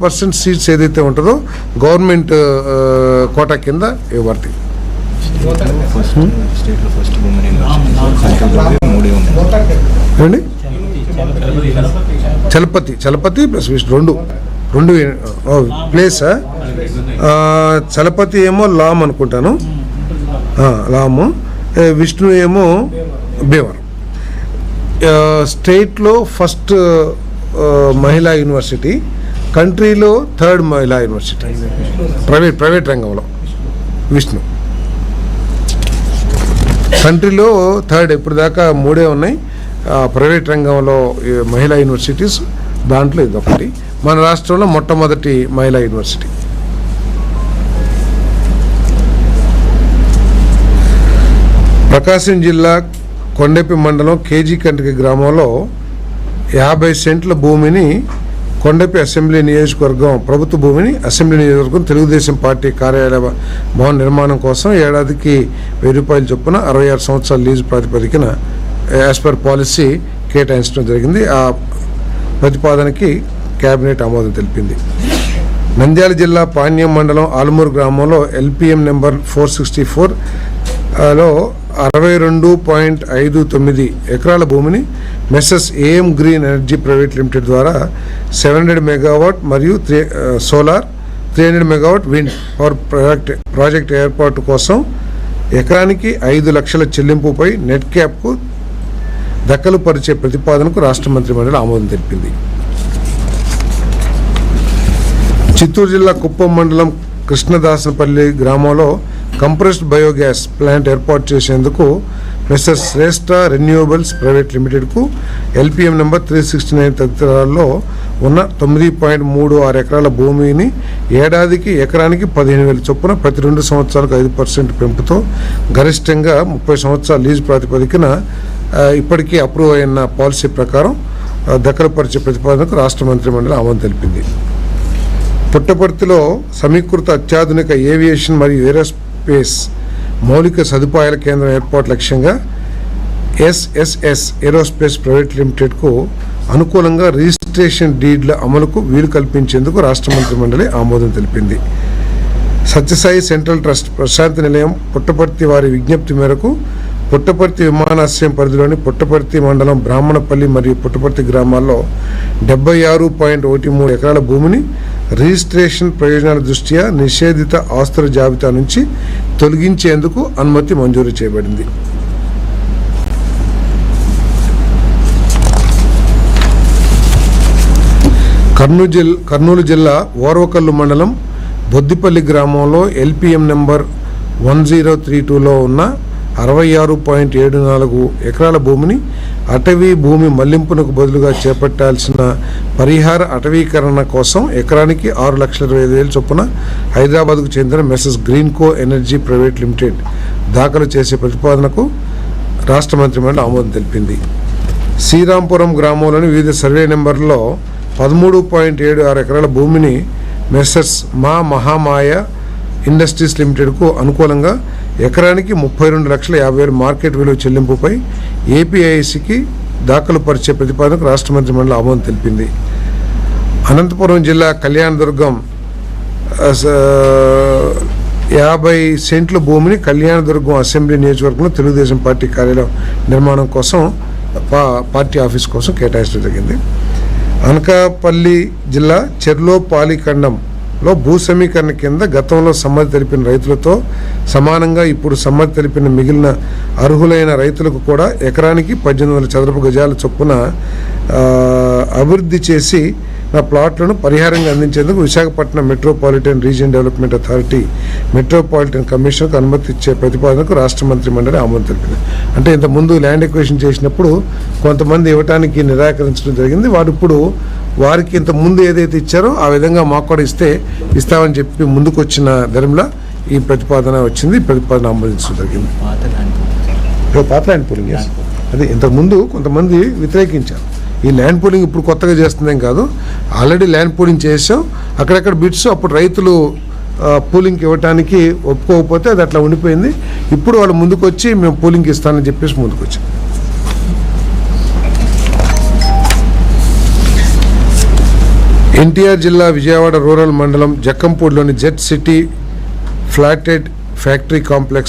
50% seats ఏదైతే ఉంటుందో government quota కింద ఇవ్వబడతాయి. చలపతి ప్లస్ విష్ణు రెండు ప్లేస్. చలపతి ఏమో లామ్ అనుకుంటాను, లాము. విష్ణు ఏమో భీమవరం. స్టేట్లో ఫస్ట్ మహిళా యూనివర్సిటీ, కంట్రీలో థర్డ్ మహిళా యూనివర్సిటీ ప్రైవేట్ రంగంలో విష్ణు. కంట్రీలో థర్డ్, ఇప్పుడు దాకా 3 ఉన్నాయి ప్రైవేట్ రంగంలో మహిళా యూనివర్సిటీస్, దాంట్లో ఇది ఒకటి. మన రాష్ట్రంలో మొట్టమొదటి మహిళా యూనివర్సిటీ. ప్రకాశం జిల్లా కొండెపి మండలం కేజీ కంటికి గ్రామంలో 50 సెంట్ల భూమిని కొండపి అసెంబ్లీ నియోజకవర్గం ప్రభుత్వ భూమిని అసెంబ్లీ నియోజకవర్గం తెలుగుదేశం పార్టీ కార్యాలయ భవన నిర్మాణం కోసం ఏడాదికి 1000 రూపాయలు చొప్పున 66 సంవత్సరాల లీజు ప్రాతిపదికన యాజ్ పర్ పాలసీ కేటాయించడం జరిగింది. ఆ ప్రతిపాదనకి కేబినెట్ ఆమోదం తెలిపింది. నంద్యాల జిల్లా పాణ్యం మండలం ఆలమూరు గ్రామంలో LPM నెంబర్ 464లో 62.59 ఎకరాల భూమిని messes AM green energy private limited ద్వారా 700 మెగావాట్ మరియు solar 300 megawatt wind power project ఏర్పాటు కోసం ఎకరానికి 5 లక్షల చెల్లింపుపై నెట్ క్యాప్కు దక్కలు పరిచే ప్రతిపాదనకు రాష్ట్ర మంత్రిమండలి ఆమోదం తెలిపింది. చిత్తూరు జిల్లా కుప్పం మండలం కృష్ణదాసనపల్లి గ్రామంలో కంప్రెస్డ్ బయోగ్యాస్ ప్లాంట్ ఏర్పాటు చేసేందుకు మెస్సెస్ శ్రేష్ఠ రెన్యూవబుల్స్ ప్రైవేట్ లిమిటెడ్కు LPM నెంబర్ 369 తదితరాల్లో ఉన్న 9.36 ఎకరాల భూమిని ఏడాదికి ఎకరానికి 15,000 చొప్పున ప్రతి 2 సంవత్సరాలకు 5% పెంపుతో గరిష్టంగా 30 సంవత్సరాల లీజు ప్రాతిపదికన ఇప్పటికీ అప్రూవ్ అయిన పాలసీ ప్రకారం దఖలుపరిచే ప్రతిపాదనకు రాష్ట్ర మంత్రిమండలి ఆమోదం తెలిపింది. పుట్టపర్తిలో సమీకృత అత్యాధునిక ఏవియేషన్ మరియు ఏరోస్పేస్ మౌలిక సదుపాయాల కేంద్రం ఏర్పాటు లక్ష్యంగా SSS ఏరోస్పేస్ ప్రైవేట్ లిమిటెడ్కు అనుకూలంగా రిజిస్ట్రేషన్ డీడ్ల అమలుకు వీలు కల్పించేందుకు రాష్ట్ర మంత్రిమండలి ఆమోదం తెలిపింది. సత్యసాయి సెంట్రల్ ట్రస్ట్ ప్రశాంతి నిలయం పుట్టపర్తి వారి విజ్ఞప్తి మేరకు పుట్టపర్తి విమానాశ్రయం పరిధిలోని పుట్టపర్తి మండలం బ్రాహ్మణపల్లి మరియు పుట్టపర్తి గ్రామాల్లో 76.13 ఎకరాల భూమిని రిజిస్ట్రేషన్ ప్రయోజనాల దృష్ట్యా నిషేధిత ఆస్తుల జాబితా నుంచి తొలగించేందుకు అనుమతి మంజూరు చేయబడింది. కర్నూలు జిల్లా ఓర్వకల్లు మండలం బొద్దిపల్లి గ్రామంలో LPM నెంబర్ 1032లో ఉన్న 66.74 ఎకరాల భూమిని అటవీ భూమి మళ్లింపునకు బదులుగా చేపట్టాల్సిన పరిహార అటవీకరణ కోసం ఎకరానికి 6,25,000 చొప్పున హైదరాబాద్కు చెందిన messes Greenko energy private limited దాఖలు చేసే ప్రతిపాదనకు రాష్ట్ర మంత్రిమండలి ఆమోదం తెలిపింది. శ్రీరాంపురం గ్రామంలోని వివిధ సర్వే నెంబర్లో 13.76 ఎకరాల భూమిని మెస్సెస్ మహామాయ ఇండస్ట్రీస్ లిమిటెడ్కు అనుకూలంగా ఎకరానికి 32,50,000 మార్కెట్ విలువ చెల్లింపుపై APICకి దాఖలు పరిచే ప్రతిపాదనకు రాష్ట్ర మంత్రిమండలి ఆమోదం తెలిపింది. అనంతపురం జిల్లా కళ్యాణదుర్గం 50 సెంట్ల భూమిని కళ్యాణదుర్గం అసెంబ్లీ నియోజకవర్గంలో తెలుగుదేశం పార్టీ కార్యాలయం నిర్మాణం కోసం పార్టీ ఆఫీస్ కోసం కేటాయించడం జరిగింది. అనకాపల్లి జిల్లా చెర్లోపాలిఖండంలో భూ సమీకరణ కింద గతంలో సమ్మతి తెలిపిన రైతులతో సమానంగా ఇప్పుడు సమ్మతి తెలిపిన మిగిలిన అర్హులైన రైతులకు కూడా ఎకరానికి 18,000 చదరపు గజాల చొప్పున అభివృద్ధి చేసి నా ప్లాట్లను పరిహారంగా అందించేందుకు Visakhapatnam metropolitan region development authority metropolitan కమిషన్కు అనుమతి ఇచ్చే ప్రతిపాదనకు రాష్ట్ర మంత్రిమండలి ఆమోదం తెలిపింది. అంటే ఇంతకుముందు ల్యాండ్ ఎక్విజిషన్ చేసినప్పుడు కొంతమంది ఇవ్వడానికి నిరాకరించడం జరిగింది. వారు ఇప్పుడు వారికి ఇంత ముందు ఏదైతే ఇచ్చారో ఆ విధంగా మాకు కూడా ఇస్తామని చెప్పి ముందుకు వచ్చిన ధరంలో ఈ ప్రతిపాదన వచ్చింది. ఈ ప్రతిపాదన ఆమోదించడం జరిగింది. పాత ల్యాండ్ పూలింగ్ అదే ఇంతకుముందు కొంతమంది వ్యతిరేకించారు. ఈ ల్యాండ్ పూలింగ్ ఇప్పుడు కొత్తగా చేస్తుందేం కాదు, ఆల్రెడీ ల్యాండ్ పూలింగ్ చేసాం. అక్కడెక్కడ బిట్స్ అప్పుడు రైతులు పూలింగ్కి ఇవ్వడానికి ఒప్పుకోకపోతే అది అట్లా ఉండిపోయింది. ఇప్పుడు వాళ్ళు ముందుకు వచ్చి మేము పూలింగ్కి ఇస్తానని చెప్పేసి ముందుకు వచ్చాం. ఎన్టీఆర్ జిల్లా విజయవాడ రూరల్ మండలం జక్కంపూడిలోని jet city flatted factory complex